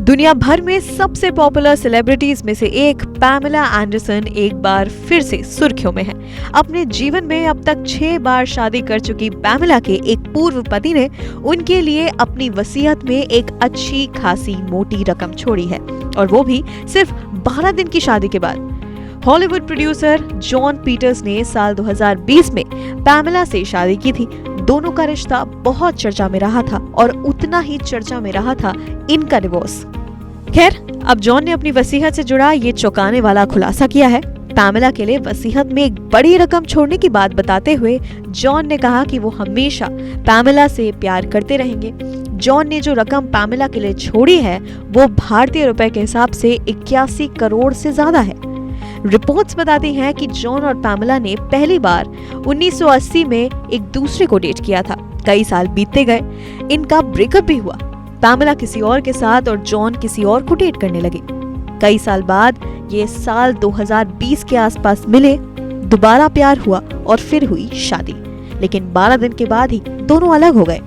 दुनिया भर में सबसे पॉपुलर सेलिब्रिटीज में से एक पैमेला एंडरसन एक बार फिर से सुर्खियों में है। अपने जीवन में अब तक 6 बार शादी कर चुकी पैमेला के एक पूर्व पति ने उनके लिए अपनी वसीयत में एक अच्छी खासी मोटी रकम छोड़ी है, और वो भी सिर्फ 12 दिन की शादी के बाद। हॉलीवुड प्रोड्यूसर जॉन पीटर्स ने साल 2020 में पैमेला से शादी की थी। दोनों का रिश्ता बहुत चर्चा में रहा था और उतना ही चर्चा में रहा था इनका डिवोर्स। खैर, अब जॉन ने अपनी वसीयत से जुड़ा ये चौंकाने वाला खुलासा किया है। पैमेला के लिए वसीयत में एक बड़ी रकम छोड़ने की बात बताते हुए जॉन ने कहा कि वो हमेशा पैमेला से प्यार करते रहेंगे। जॉन ने जो रकम पैमेला के लिए छोड़ी है वो भारतीय रुपए के हिसाब से 81 करोड़ से ज्यादा है। रिपोर्ट्स बताती हैं कि जॉन और पैमेला ने पहली बार 1980 में एक दूसरे को डेट किया था। कई साल बीतते गए, इनका ब्रेकअप भी हुआ। पैमेला किसी और के साथ और जॉन किसी और को डेट करने लगे। कई साल बाद ये साल 2020 के आसपास मिले, दोबारा प्यार हुआ और फिर हुई शादी, लेकिन 12 दिन के बाद ही दोनों अलग हो गए।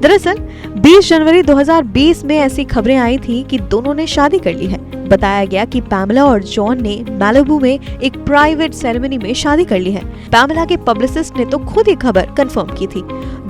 दरअसल 20 जनवरी 2020 में ऐसी खबरें आई थी कि दोनों ने शादी कर ली है। बताया गया कि पैमेला और जॉन ने मैलिबू में एक प्राइवेट सेरेमनी में शादी कर ली है। पैमेला के पब्लिसिस्ट ने तो खुद ही खबर कंफर्म की थी।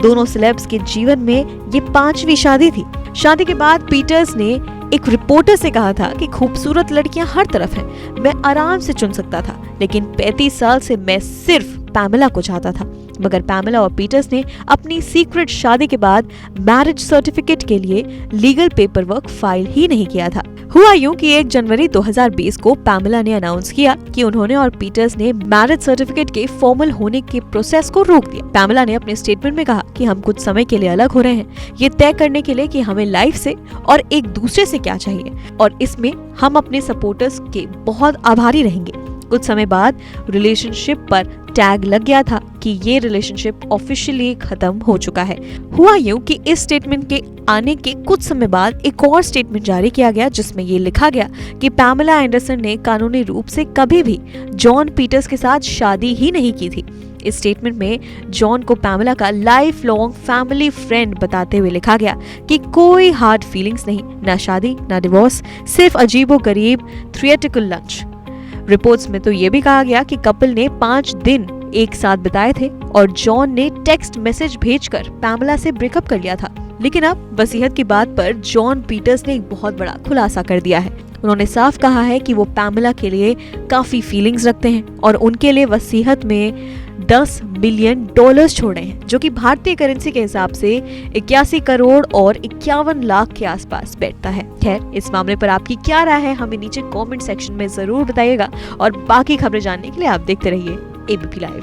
दोनों सेलेब्स के जीवन में ये 5वीं शादी थी। शादी के बाद पीटर्स ने एक रिपोर्टर से कहा था कि खूबसूरत लड़कियां हर तरफ हैं, मैं आराम से चुन सकता था, लेकिन 35 साल से मैं सिर्फ पैमेला को चाहता था। मगर पैमेला और पीटर्स ने अपनी सीक्रेट शादी के बाद मैरिज सर्टिफिकेट के लिए लीगल पेपर वर्क फाइल ही नहीं किया था। हुआ यूं कि 1 जनवरी 2020 को पैमेला ने अनाउंस किया कि उन्होंने और पीटर्स ने मैरिज सर्टिफिकेट के फॉर्मल होने के प्रोसेस को रोक दिया। पैमेला ने अपने स्टेटमेंट में कहा कि हम कुछ समय के लिए अलग हो रहे हैं, ये तय करने के लिए कि हमें लाइफ से और एक दूसरे से क्या चाहिए, और इसमें हम अपने सपोर्टर्स के बहुत आभारी रहेंगे। कुछ समय बाद रिलेशनशिप पर टैग लग गया था कि ये रिलेशनशिप ऑफिशियली खत्म हो चुका है। हुआ यूं कि इस स्टेटमेंट के आने के कुछ समय बाद एक और स्टेटमेंट जारी किया गया जिसमें ये लिखा गया कि पैमेला एंडरसन ने कानूनी रूप से कभी भी जॉन पीटर्स के साथ शादी ही नहीं की थी। इस स्टेटमेंट में जॉन को पैमेला का लाइफ लॉन्ग फैमिली फ्रेंड बताते हुए लिखा गया कि कोई हार्ड फीलिंग्स नहीं, ना शादी ना डिवोर्स, सिर्फ अजीबोगरीब थिएट्रिकल लंच। रिपोर्ट्स में तो ये भी कहा गया कि कपल ने 5 दिन एक साथ बिताए थे और जॉन ने टेक्स्ट मैसेज भेजकर पैमेला से ब्रेकअप कर लिया था। लेकिन अब वसीयत की बात पर जॉन पीटर्स ने एक बहुत बड़ा खुलासा कर दिया है। उन्होंने साफ कहा है कि वो पैमेला के लिए काफी फीलिंग्स रखते हैं और उनके लिए वसीयत में $10 मिलियन छोड़े हैं, जो कि भारतीय करेंसी के हिसाब से 81 करोड़ और 51 लाख के आसपास बैठता है। खैर, इस मामले पर आपकी क्या राय है हमें नीचे कमेंट सेक्शन में जरूर बताइएगा, और बाकी खबरें जानने के लिए आप देखते रहिए एबीपी लाइव।